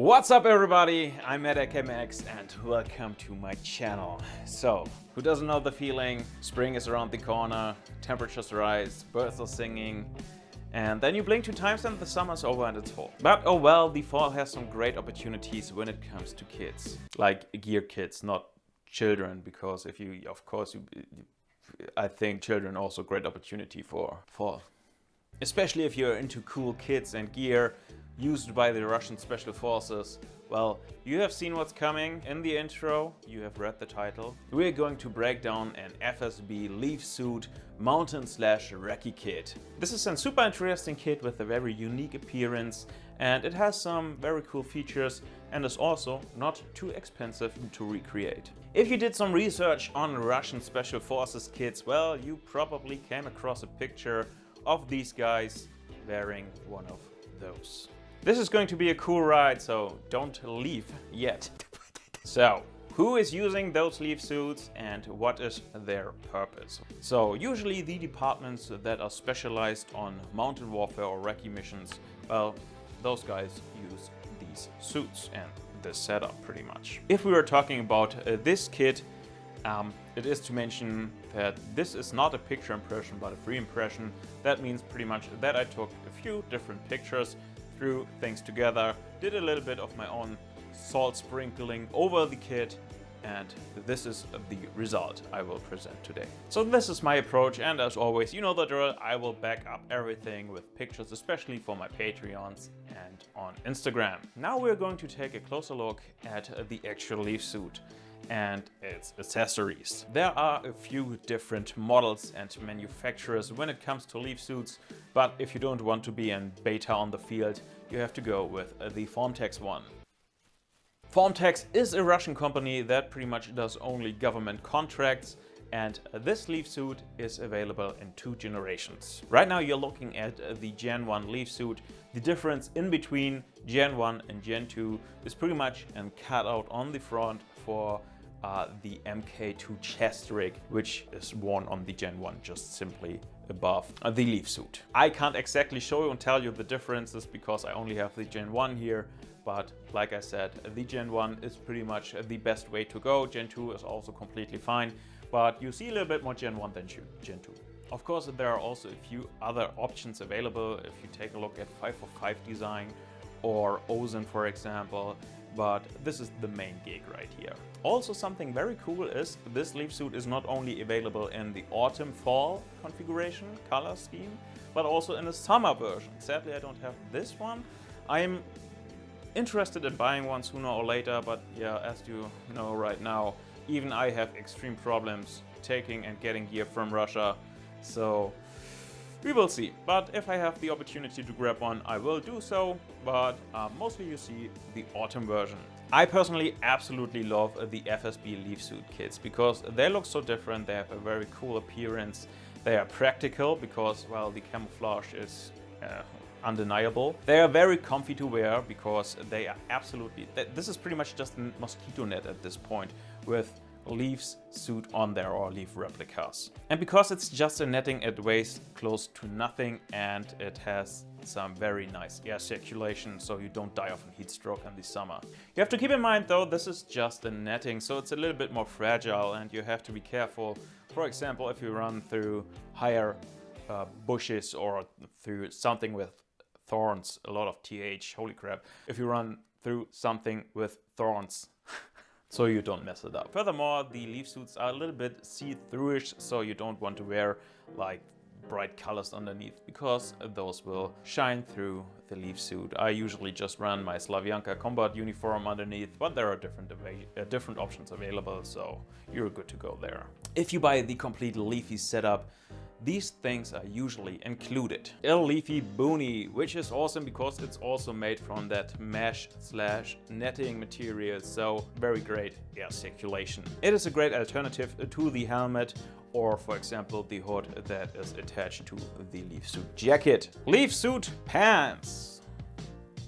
What's up everybody, I'm Mad.Ak.Max and welcome to my channel. So, who doesn't know the feeling? Spring is around the corner, temperatures rise, birds are singing, and then you blink 2 times and the summer's over and it's fall. But oh well, the fall has some great opportunities when it comes to kids. Like gear kids, not children, because if you, of course, I think children also great opportunity for fall. Especially if you're into cool kits and gear used by the Russian Special Forces. Well, you have seen what's coming in the intro, you have read the title. We're going to break down an FSB leaf suit mountain/recce kit. This is a super interesting kit with a very unique appearance, and it has some very cool features and is also not too expensive to recreate. If you did some research on Russian Special Forces kits, well, you probably came across a picture of these guys wearing one of those. This is going to be a cool ride, so don't leave yet. So, who is using those leaf suits and what is their purpose? So, usually the departments that are specialized on mountain warfare or recce missions, well, those guys use these suits and this setup pretty much. If we were talking about this kit, it is to mention that this is not a picture impression but a free impression. That means pretty much that I took a few different pictures, threw things together, did a little bit of my own salt sprinkling over the kit, and this is the result I will present today. So this is my approach, and as always, you know the drill, I will back up everything with pictures, especially for my Patreons and on Instagram. Now we're going to take a closer look at the actual leaf suit and its accessories. There are a few different models and manufacturers when it comes to leaf suits, but if you don't want to be in beta on the field, you have to go with the Formtex one. Formtex is a Russian company that pretty much does only government contracts, and this leaf suit is available in 2 generations. Right now you're looking at the Gen 1 leaf suit. The difference in between Gen 1 and Gen 2 is pretty much a cutout on the front for the MK2 chest rig, which is worn on the Gen 1 just simply above the leaf suit. I can't exactly show you and tell you the differences because I only have the Gen 1 here, but like I said, the Gen 1 is pretty much the best way to go. Gen 2 is also completely fine, but you see a little bit more Gen 1 than Gen 2. Of course, there are also a few other options available if you take a look at 545 design or Ozen, for example, but this is the main gig right here. Also, something very cool is this leaf suit is not only available in the autumn-fall configuration color scheme, but also in the summer version. Sadly, I don't have this one. I'm interested in buying one sooner or later, but yeah, as you know right now, even I have extreme problems taking and getting gear from Russia, so we will see. But if I have the opportunity to grab one, I will do so, but mostly you see the autumn version. I personally absolutely love the FSB leaf suit kits because they look so different, they have a very cool appearance, they are practical because, well, the camouflage is undeniable. They are very comfy to wear because they are absolutely, this is pretty much just a mosquito net at this point with leaves suit on there or leaf replicas. And because it's just a netting, it weighs close to nothing and it has some very nice air circulation so you don't die of a heat stroke in the summer. You have to keep in mind though, this is just a netting, so it's a little bit more fragile and you have to be careful. For example, if you run through higher bushes or through something with thorns, a lot of TH, holy crap, if you run through something with thorns, so you don't mess it up. Furthermore, the leaf suits are a little bit see-throughish, so you don't want to wear like bright colors underneath because those will shine through the leaf suit. I usually just run my Slavyanka combat uniform underneath, but there are different options available, so you're good to go there. If you buy the complete leafy setup, these things are usually included. A leafy boonie, which is awesome because it's also made from that mesh/netting material, so very great air circulation. It is a great alternative to the helmet or, for example, the hood that is attached to the leaf suit jacket. Leaf suit pants.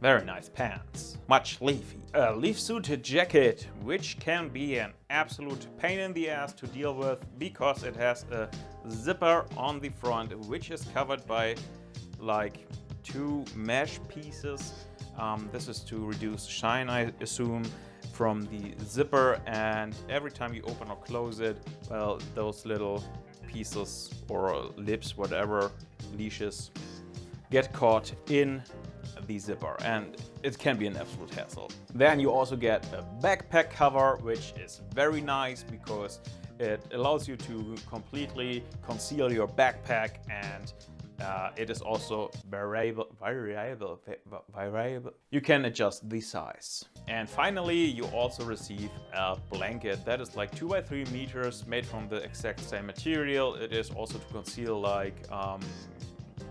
Very nice pants. Much leafy. A leaf suit jacket, which can be an absolute pain in the ass to deal with because it has a zipper on the front, which is covered by like 2 mesh pieces This is to reduce shine, I assume, from the zipper, and every time you open or close it, well, those little pieces or lips, whatever, leashes, get caught in the zipper, and it can be an absolute hassle. Then you also get a backpack cover, which is very nice because it allows you to completely conceal your backpack, and it is also variable. You can adjust the size. And finally, you also receive a blanket that is like 2 by 3 meters, made from the exact same material. It is also to conceal like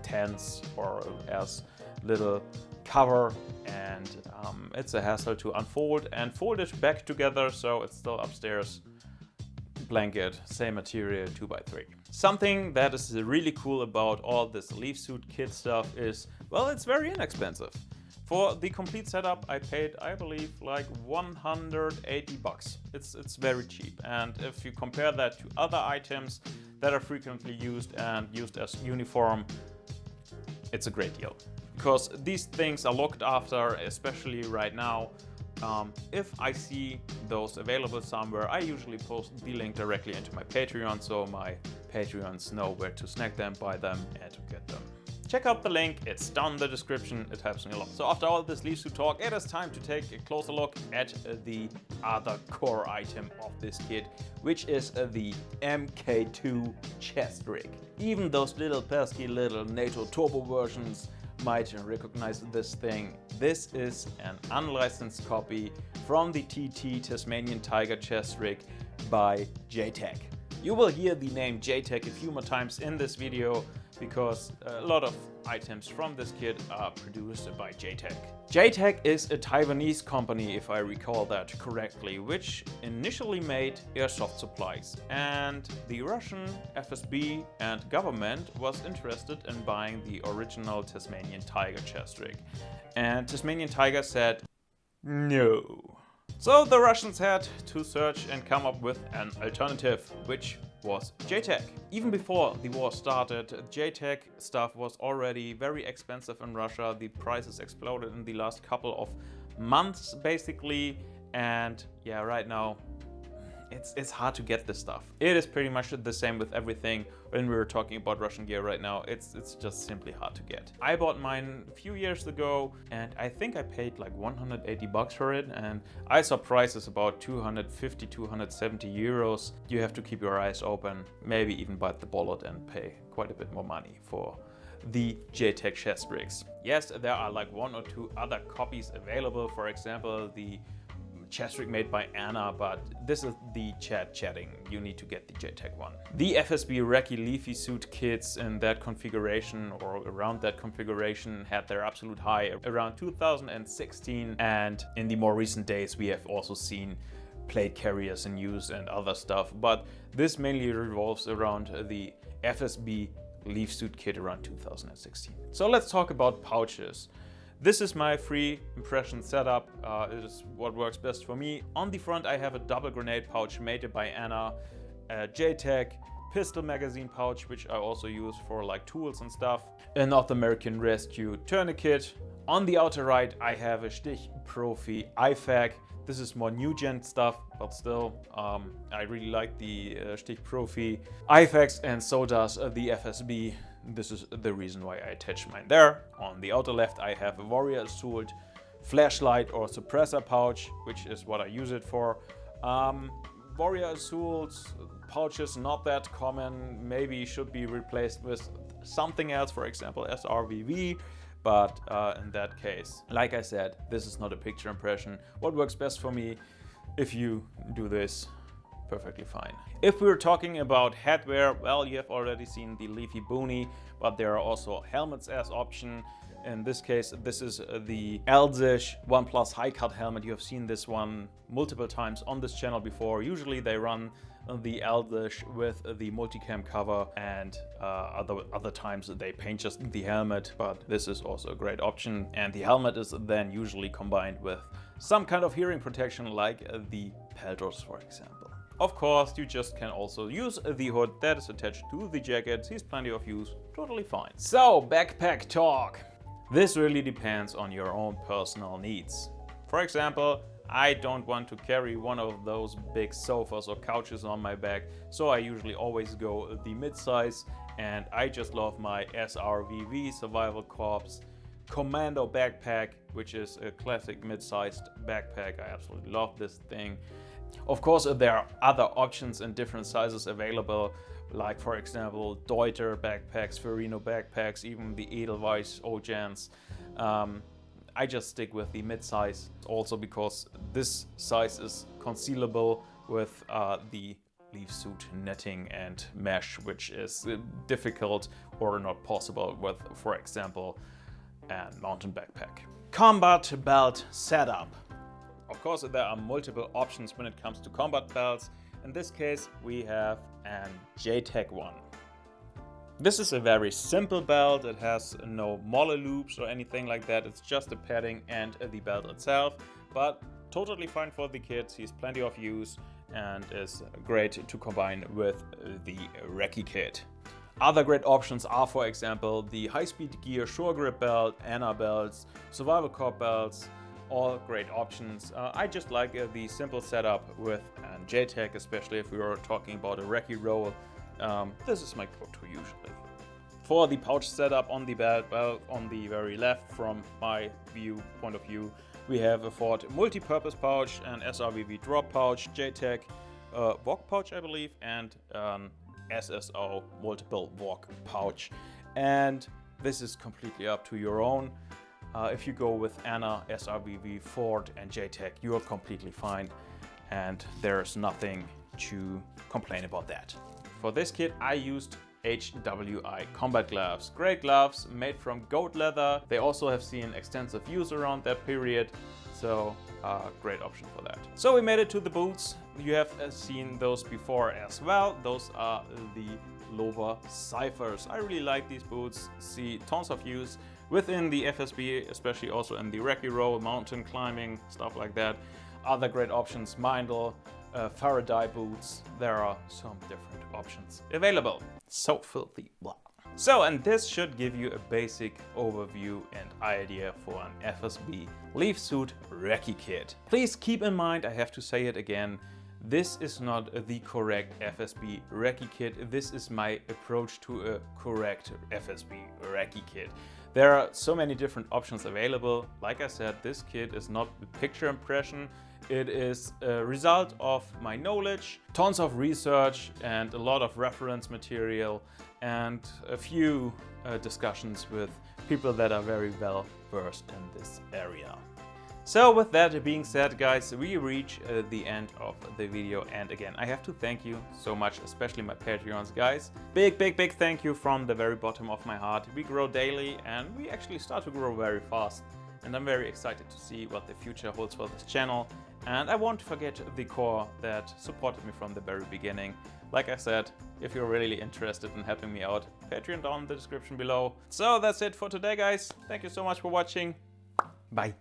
tents or as little cover, and it's a hassle to unfold and fold it back together, so it's still upstairs. Blanket, same material, 2 by 3. Something that is really cool about all this leaf suit kit stuff is, well, it's very inexpensive. For the complete setup, I paid, I believe, like 180 bucks. It's very cheap, and if you compare that to other items that are frequently used and used as uniform, it's a great deal. Because these things are looked after, especially right now. If I see those available somewhere, I usually post the link directly into my Patreon, so my Patreons know where to snag them, buy them, and to get them. Check out the link, it's down in the description, it helps me a lot. So after all this leaf suit talk, it is time to take a closer look at the other core item of this kit, which is the MK2 chest rig. Even those little pesky little NATO turbo versions might recognize this thing. This is an unlicensed copy from the TT Tasmanian Tiger chest rig by J-Tech. You will hear the name J-Tech a few more times in this video because a lot of items from this kit are produced by J-Tech. J-Tech is a Taiwanese company, if I recall that correctly, which initially made airsoft supplies, and the Russian FSB and government was interested in buying the original Tasmanian Tiger chest rig. And Tasmanian Tiger said no. So the Russians had to search and come up with an alternative, which was J-Tech. Even before the war started, J-Tech stuff was already very expensive in Russia. The prices exploded in the last couple of months, basically. And yeah, right now, it's hard to get this stuff. It is pretty much the same with everything when we were talking about Russian gear right now. It's just simply hard to get. I bought mine a few years ago, and I think I paid like 180 bucks for it, and I saw prices about 250, 270 euros. You have to keep your eyes open, maybe even bite the bullet and pay quite a bit more money for the J-Tech chest rigs. Yes, there are like 1 or 2 other copies available. For example, the chest rig made by Anna, but this is the chatting. You need to get the J-Tech one. The FSB Recce leafy suit kits in that configuration or around that configuration had their absolute high around 2016, and in the more recent days we have also seen plate carriers in use and other stuff, but this mainly revolves around the FSB leaf suit kit around 2016. So let's talk about pouches. This is my free impression setup. It is what works best for me. On the front I have a double grenade pouch made by Anna, a J-Tech pistol magazine pouch, which I also use for like tools and stuff, a North American Rescue tourniquet. On the outer right I have a Stich Profi IFAK. This is more new gen stuff, but still, I really like the Stich Profi IFAKs, and so does the FSB. This is the reason why I attach mine there. On the outer left I have a Warrior Assault flashlight or suppressor pouch, which is what I use it for. Warrior Assault pouches not that common, maybe should be replaced with something else, for example SRVV, but in that case, like I said, this is not a picture impression. What works best for me, if you do this, perfectly fine. If we're talking about headwear, well, you have already seen the leafy boonie, but there are also helmets as option. In this case, this is the Elzish OnePlus High Cut helmet. You have seen this one multiple times on this channel before. Usually they run the Elzish with the multicam cover, and other times they paint just the helmet, but this is also a great option. And the helmet is then usually combined with some kind of hearing protection, like the peltors, for example. Of course, you just can also use the hood that is attached to the jacket. Sees plenty of use, totally fine. So, backpack talk. This really depends on your own personal needs. For example, I don't want to carry one of those big sofas or couches on my back, so I usually always go the mid-size, and I just love my SRVV Survival Corps Commando backpack, which is a classic mid-sized backpack. I absolutely love this thing. Of course, there are other options in different sizes available, like for example Deuter backpacks, Ferrino backpacks, even the Edelweiss Ojans. I just stick with the mid-size, also because this size is concealable with the leaf suit netting and mesh, which is difficult or not possible with, for example, a mountain backpack. Combat belt setup. Of course, there are multiple options when it comes to combat belts. In this case, we have an J-Tech one. This is a very simple belt. It has no molle loops or anything like that. It's just the padding and the belt itself, but totally fine for the kid. Sees plenty of use and is great to combine with the Recce kit. Other great options are, for example, the high-speed gear shore grip belt, Anna belts, survival corp belts, all great options. I just like the simple setup with J-Tech, especially if we are talking about a Recce roll. This is my go-to usually. For the pouch setup on the belt, well, on the very left from my point of view, we have a Ford multi-purpose pouch, an SRVV drop pouch, J-Tech VOG pouch, I believe, and SSO multiple VOG pouch. And this is completely up to your own. If you go with Anna, SRVV, Ford and J-Tech, you are completely fine, and there's nothing to complain about that. For this kit, I used HWI combat gloves. Great gloves made from goat leather. They also have seen extensive use around that period, so great option for that. So we made it to the boots. You have seen those before as well. Those are the Lover Cyphers. I really like these boots. See tons of use within the FSB, especially also in the Recce row, mountain climbing, stuff like that. Other great options, Mindel, Faraday boots. There are some different options available. So filthy. Blah. So, and this should give you a basic overview and idea for an FSB leaf suit Recce kit. Please keep in mind, I have to say it again, this is not the correct FSB Recce kit. This is my approach to a correct FSB Recce kit. There are so many different options available. Like I said, this kit is not a picture impression. It is a result of my knowledge, tons of research and a lot of reference material, and a few discussions with people that are very well versed in this area. So with that being said, guys, we reach the end of the video, and again I have to thank you so much, especially my Patreons, guys. Big thank you from the very bottom of my heart. We grow daily and we actually start to grow very fast, and I'm very excited to see what the future holds for this channel. And I won't forget the core that supported me from the very beginning. Like I said, if you're really interested in helping me out, Patreon down in the description below. So that's it for today, guys. Thank you so much for watching. Bye.